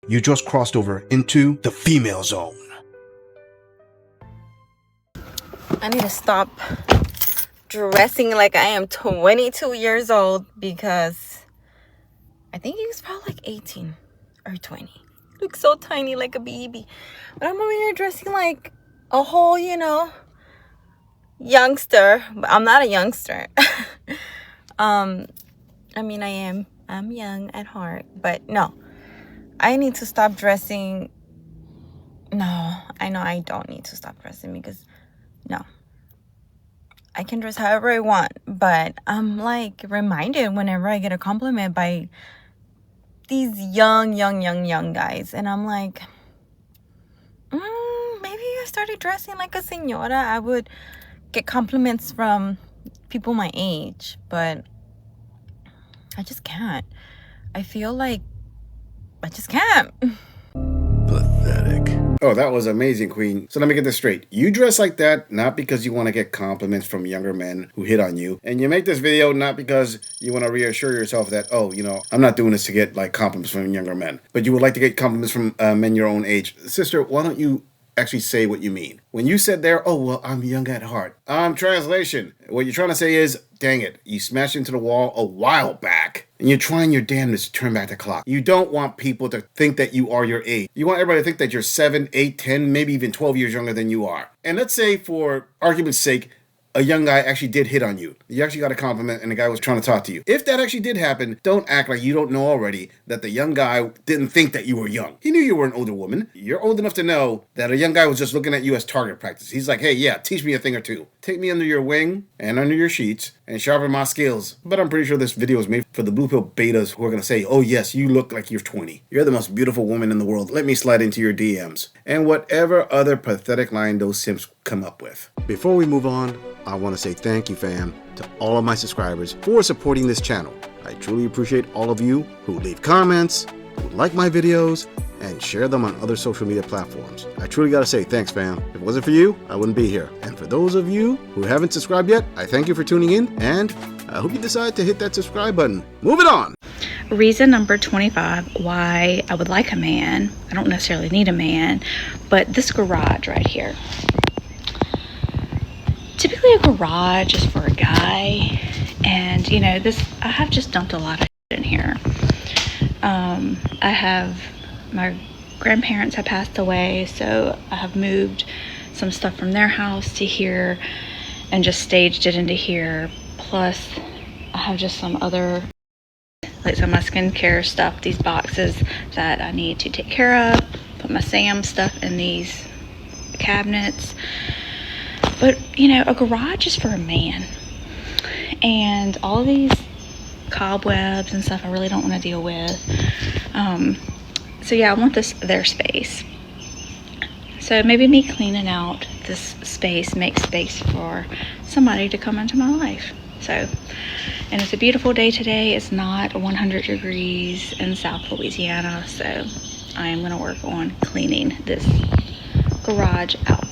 You just crossed over into the female zone. I need to stop dressing like I am 22 years old because I think he was probably like 18 or 20. Looks so tiny, like a baby. But I'm over here dressing like a whole, youngster. But I'm not a youngster. I mean, I'm young at heart, but no. I need to stop dressing. No, I know I don't need to stop dressing because no. I can dress however I want, but I'm like reminded whenever I get a compliment by these young guys, and I'm like, maybe I started dressing like a señora. I would get compliments from people my age, but I just can't. I feel like I just can't. Pathetic. Oh, that was amazing, Queen. So let me get this straight. You dress like that not because you want to get compliments from younger men who hit on you. And you make this video not because you want to reassure yourself that, oh, I'm not doing this to get like compliments from younger men. But you would like to get compliments from men your own age. Sister, why don't you actually say what you mean? When you said there, oh, well, I'm young at heart. Translation. What you're trying to say is, dang it, you smashed into the wall a while back. And you're trying your damnedest to turn back the clock. You don't want people to think that you are your age. You want everybody to think that you're 7, 8, 10, maybe even 12 years younger than you are. And let's say, for argument's sake, a young guy actually did hit on you. You actually got a compliment and the guy was trying to talk to you. If that actually did happen, don't act like you don't know already that the young guy didn't think that you were young. He knew you were an older woman. You're old enough to know that a young guy was just looking at you as target practice. He's like, hey, yeah, teach me a thing or two. Take me under your wing and under your sheets and sharpen my skills. But I'm pretty sure this video is made for the blue pill betas who are going to say, oh yes, you look like you're 20. You're the most beautiful woman in the world. Let me slide into your DMs. And whatever other pathetic line those simps come up with. Before we move on, I want to say thank you, fam, to all of my subscribers for supporting this channel. I truly appreciate all of you who leave comments, who like my videos, and share them on other social media platforms. I truly gotta say thanks, fam. If it wasn't for you, I wouldn't be here. And for those of you who haven't subscribed yet, I thank you for tuning in, and I hope you decide to hit that subscribe button. Moving on! Reason number 25 why I would like a man. I don't necessarily need a man, but this garage right here. Typically a garage is for a guy, and this, I have just dumped a lot of shit in here. My grandparents have passed away, so I have moved some stuff from their house to here and just staged it into here. Plus I have just some other, like some of my skincare stuff, these boxes that I need to take care of. Put my Sam stuff in these cabinets. But a garage is for a man, and all of these cobwebs and stuff I really don't want to deal with. So yeah, I want their space. So maybe me cleaning out this space makes space for somebody to come into my life. So, and it's a beautiful day today. It's not 100 degrees in South Louisiana, so I am going to work on cleaning this garage out.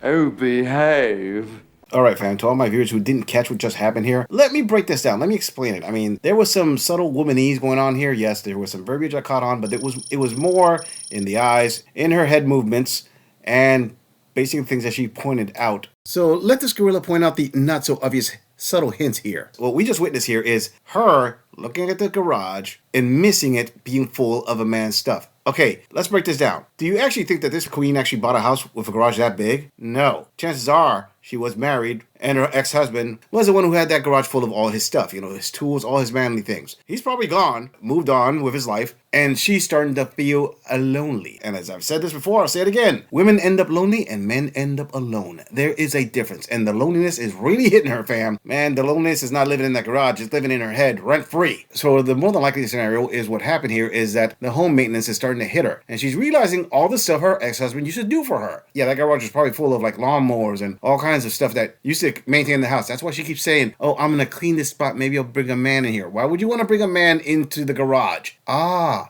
Oh, behave. All right, fam, to all my viewers who didn't catch what just happened here, let me break this down. Let me explain it. I mean, there was some subtle womanese going on here. Yes, there was some verbiage I caught on, but it was more in the eyes, in her head movements, and basically things that she pointed out. So let this gorilla point out the not so obvious subtle hints here. What we just witnessed here is her looking at the garage and missing it being full of a man's stuff. Okay, let's break this down. Do you actually think that this queen actually bought a house with a garage that big? No. Chances are she was married, and her ex-husband was the one who had that garage full of all his stuff, his tools, all his manly things. He's probably gone, moved on with his life, and she's starting to feel lonely. And as I've said this before, I'll say it again. Women end up lonely and men end up alone. There is a difference, and the loneliness is really hitting her, fam. Man, the loneliness is not living in that garage, it's living in her head, rent-free. So the more than likely scenario is what happened here is that the home maintenance is starting to hit her, and she's realizing all the stuff her ex-husband used to do for her. Yeah, that garage is probably full of like lawnmowers and all kinds of stuff that used to maintain the house. That's why she keeps saying, oh, I'm gonna clean this spot, maybe I'll bring a man in here. Why would you want to bring a man into the garage?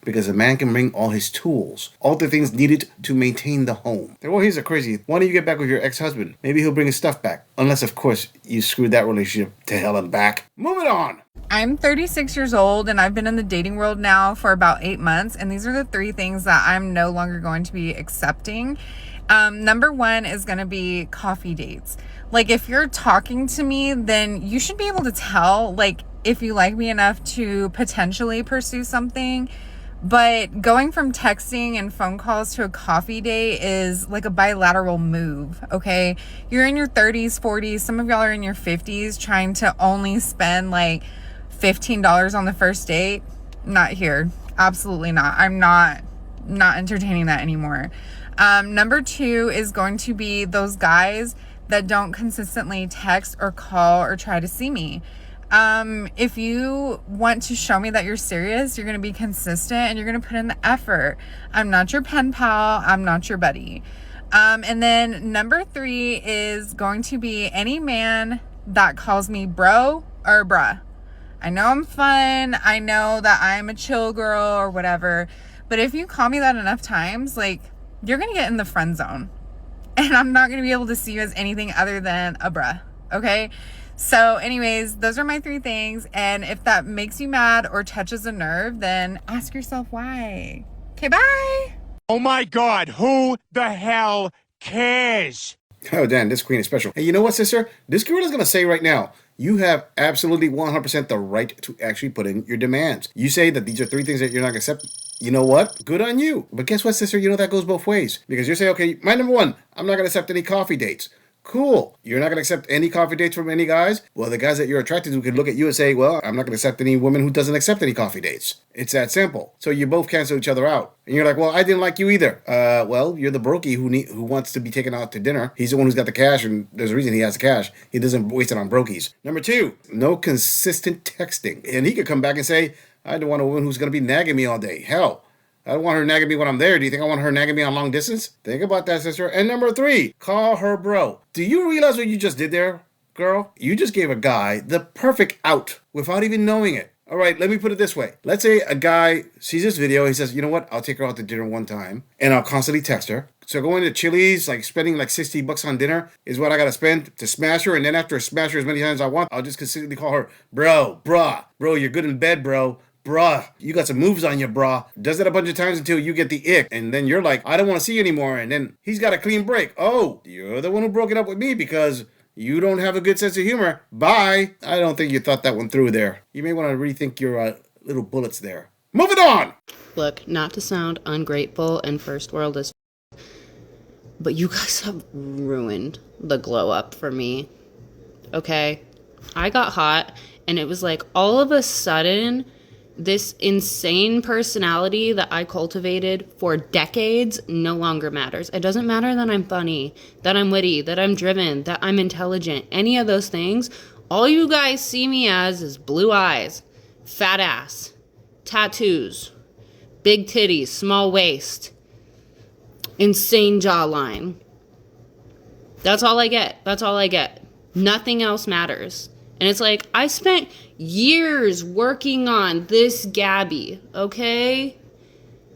Because a man can bring all his tools, all the things needed to maintain the home. Well, here's a crazy, why don't you get back with your ex-husband? Maybe he'll bring his stuff back. Unless, of course, you screwed that relationship to hell and back. Moving on. I'm 36 years old and I've been in the dating world now for about 8 months. And these are the 3 things that I'm no longer going to be accepting. Number 1 is going to be coffee dates. Like, if you're talking to me, then you should be able to tell, like, if you like me enough to potentially pursue something. But going from texting and phone calls to a coffee date is like a bilateral move, okay? You're in your 30s, 40s, some of y'all are in your 50s trying to only spend like $15 on the first date. Not here. Absolutely not. I'm not entertaining that anymore. Number 2 is going to be those guys that don't consistently text or call or try to see me. If you want to show me that you're serious, you're going to be consistent and you're going to put in the effort. I'm not your pen pal. I'm not your buddy. And then number 3 is going to be any man that calls me bro or bruh. I know I'm fun. I know that I'm a chill girl or whatever. But if you call me that enough times, like, you're going to get in the friend zone. And I'm not going to be able to see you as anything other than a bruh. Okay? So anyways, those are my 3 things. And if that makes you mad or touches a nerve, then ask yourself why. Okay, bye. Oh my God, who the hell cares? Oh, Dan, this queen is special. Hey, you know what, sister? This girl is going to say right now, you have absolutely 100% the right to actually put in your demands. You say that these are 3 things that you're not going to accept. You know what? Good on you. But guess what, sister? You know that goes both ways. Because you say, okay, my number 1, I'm not going to accept any coffee dates. Cool. You're not going to accept any coffee dates from any guys? Well, the guys that you're attracted to can look at you and say, well, I'm not going to accept any woman who doesn't accept any coffee dates. It's that simple. So you both cancel each other out. And you're like, well, I didn't like you either. Well, you're the brokey who wants to be taken out to dinner. He's the one who's got the cash, and there's a reason he has the cash. He doesn't waste it on brokies. Number 2, no consistent texting. And he could come back and say, I don't want a woman who's going to be nagging me all day. Hell, I don't want her nagging me when I'm there. Do you think I want her nagging me on long distance? Think about that, sister. And number 3, call her bro. Do you realize what you just did there, girl? You just gave a guy the perfect out without even knowing it. All right, let me put it this way. Let's say a guy sees this video. He says, you know what? I'll take her out to dinner one time and I'll constantly text her. So going to Chili's, like spending like $60 on dinner is what I got to spend to smash her. And then after I smash her as many times as I want, I'll just consistently call her bro, bruh, bro, you're good in bed, bro. Bruh, you got some moves on you, bruh. Does that a bunch of times until you get the ick. And then you're like, I don't want to see you anymore. And then he's got a clean break. Oh, you're the one who broke it up with me because you don't have a good sense of humor. Bye. I don't think you thought that one through there. You may want to rethink your little bullets there. Moving on. Look, not to sound ungrateful and first world as but you guys have ruined the glow up for me. Okay? I got hot and it was like all of a sudden this insane personality that I cultivated for decades no longer matters. It doesn't matter that I'm funny, that I'm witty, that I'm driven, that I'm intelligent, any of those things. All you guys see me as is blue eyes, fat ass, tattoos, big titties, small waist, insane jawline. That's all I get. That's all I get. Nothing else matters. And it's like, I spent years working on this Gabby, okay?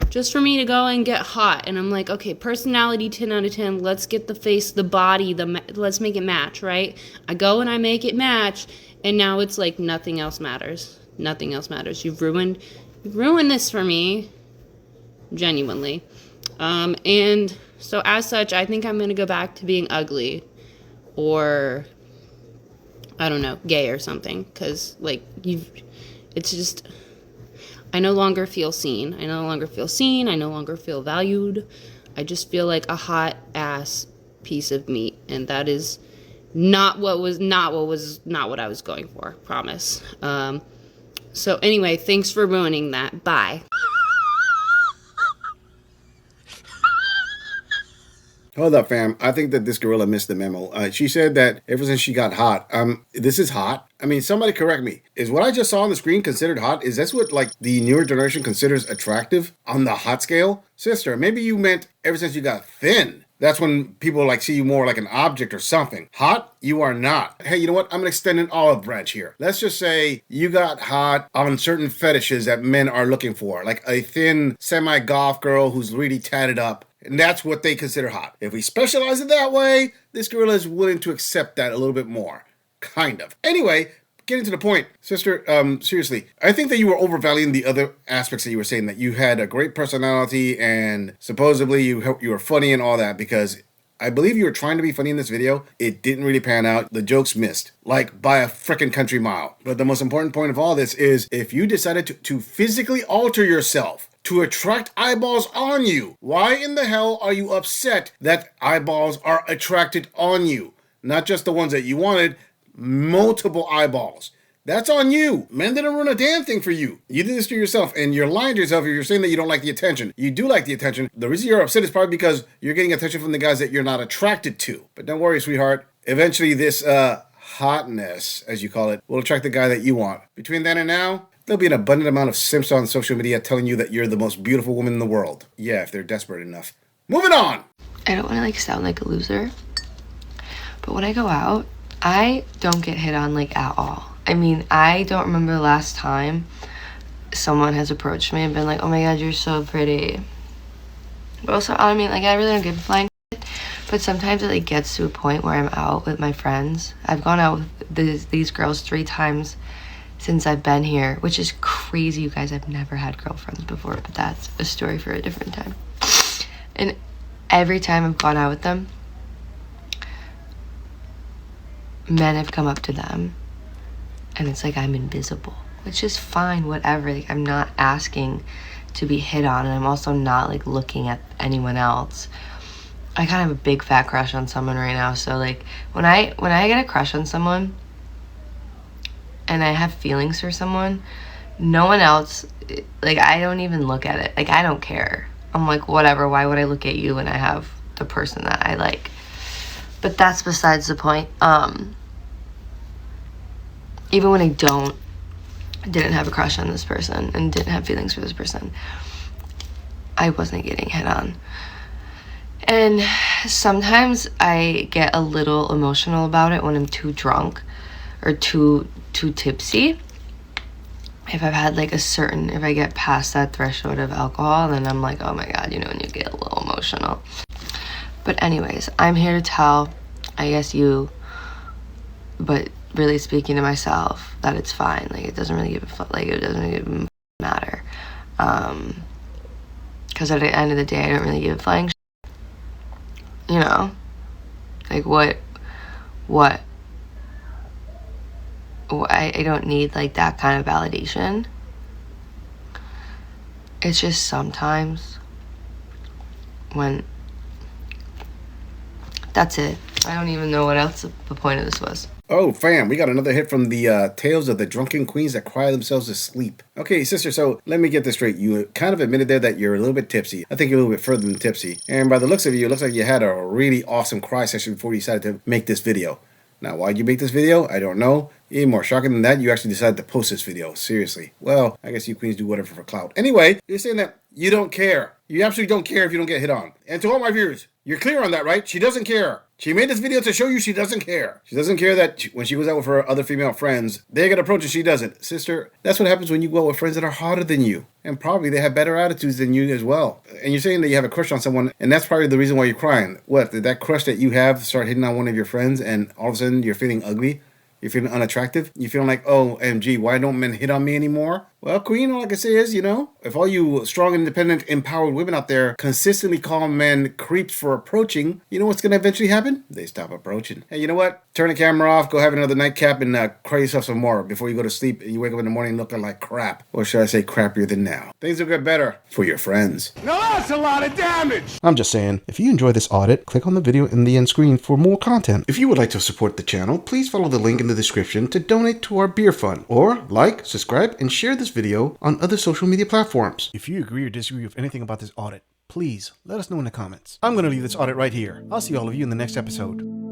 Just for me to go and get hot. And I'm like, okay, personality 10 out of 10. Let's get the face, the body, let's make it match, right? I go and I make it match. And now it's like nothing else matters. Nothing else matters. You've ruined this for me. Genuinely. And so as such, I think I'm going to go back to being ugly. Or I don't know, gay or something, because, like, it's just, I no longer feel seen. I no longer feel valued. I just feel like a hot ass piece of meat, and that is not what I was going for, promise. So anyway, thanks for ruining that. Bye. Hold up, fam. I think that this gorilla missed the memo. She said that ever since she got hot, this is hot. I mean, somebody correct me. Is what I just saw on the screen considered hot? Is this what, like, the newer generation considers attractive on the hot scale? Sister, maybe you meant ever since you got thin. That's when people, like, see you more like an object or something. Hot? You are not. Hey, you know what? I'm going to extend an olive branch here. Let's just say you got hot on certain fetishes that men are looking for. Like a thin, semi-goth girl who's really tatted up. And that's what they consider hot. If we specialize it that way, this gorilla is willing to accept that a little bit more. Kind of. Anyway, getting to the point, sister, seriously, I think that you were overvaluing the other aspects that you were saying, that you had a great personality and supposedly you were funny and all that, because I believe you were trying to be funny in this video. It didn't really pan out. The jokes missed, like by a freaking country mile. But the most important point of all this is if you decided to physically alter yourself to attract eyeballs on you, why in the hell are you upset that eyeballs are attracted on you? Not just the ones that you wanted, multiple eyeballs. That's on you. Men didn't run a damn thing for you. You did this to yourself, and you're lying to yourself if you're saying that you don't like the attention. You do like the attention. The reason you're upset is probably because you're getting attention from the guys that you're not attracted to. But don't worry, sweetheart. Eventually this hotness, as you call it, will attract the guy that you want. Between then and now, there'll be an abundant amount of simps on social media telling you that you're the most beautiful woman in the world. Yeah, if they're desperate enough. Moving on! I don't want to like sound like a loser, but when I go out, I don't get hit on like at all. I mean, I don't remember the last time someone has approached me and been like, oh my god, you're so pretty. But also, I mean, like, I really don't give a flying shit, but sometimes it like gets to a point where I'm out with my friends. I've gone out with these girls 3 times since I've been here, which is crazy, you guys. I've never had girlfriends before, but that's a story for a different time. And every time I've gone out with them, men have come up to them and it's like I'm invisible, which is fine, whatever. Like, I'm not asking to be hit on, and I'm also not like looking at anyone else. I kind of have a big fat crush on someone right now, so like when I get a crush on someone and I have feelings for someone, no one else, like, I don't even look at it. Like, I don't care. I'm like, whatever, why would I look at you when I have the person that I like? But that's besides the point. Even when I didn't have a crush on this person and didn't have feelings for this person, I wasn't getting hit on. And sometimes I get a little emotional about it when I'm too drunk or too tipsy. If I've had like if I get past that threshold of alcohol, then I'm like, oh my god, and you get a little emotional. But anyways, I'm here to tell, I guess you, but really speaking to myself, that it's fine. Like, it doesn't really even matter. Because at the end of the day, I don't really give a flying shit. Like, what? I don't need like that kind of validation. It's just sometimes when that's it. I don't even know what else the point of this was. Oh, fam, we got another hit from the tales of the drunken queens that cry themselves to sleep. Okay, sister, so let me get this straight. You kind of admitted there that you're a little bit tipsy. I think you're a little bit further than tipsy. And by the looks of you, it looks like you had a really awesome cry session before you decided to make this video. Now, why'd you make this video? I don't know. Even more shocking than that, you actually decided to post this video. Seriously. Well, I guess you queens do whatever for clout. Anyway, you're saying that you don't care. You absolutely don't care if you don't get hit on. And to all my viewers, you're clear on that, right? She doesn't care. She made this video to show you she doesn't care. She doesn't care that when she goes out with her other female friends, they get approached and she doesn't. Sister, that's what happens when you go out with friends that are hotter than you. And probably they have better attitudes than you as well. And you're saying that you have a crush on someone, and that's probably the reason why you're crying. What, did that crush that you have start hitting on one of your friends and all of a sudden you're feeling ugly? You're feeling unattractive? You're feeling like, oh, MG, why don't men hit on me anymore? Well, queen, all I can say is, if all you strong, independent, empowered women out there consistently call men creeps for approaching, you know what's going to eventually happen? They stop approaching. Hey, you know what? Turn the camera off, go have another nightcap, and cry yourself some more before you go to sleep and you wake up in the morning looking like crap. Or should I say crappier than now? Things will get better for your friends. Now that's a lot of damage! I'm just saying, if you enjoy this audit, click on the video in the end screen for more content. If you would like to support the channel, please follow the link in the description to donate to our beer fund, or like, subscribe, and share this video on other social media platforms. If you agree or disagree with anything about this audit, please let us know in the comments. I'm going to leave this audit right here. I'll see all of you in the next episode.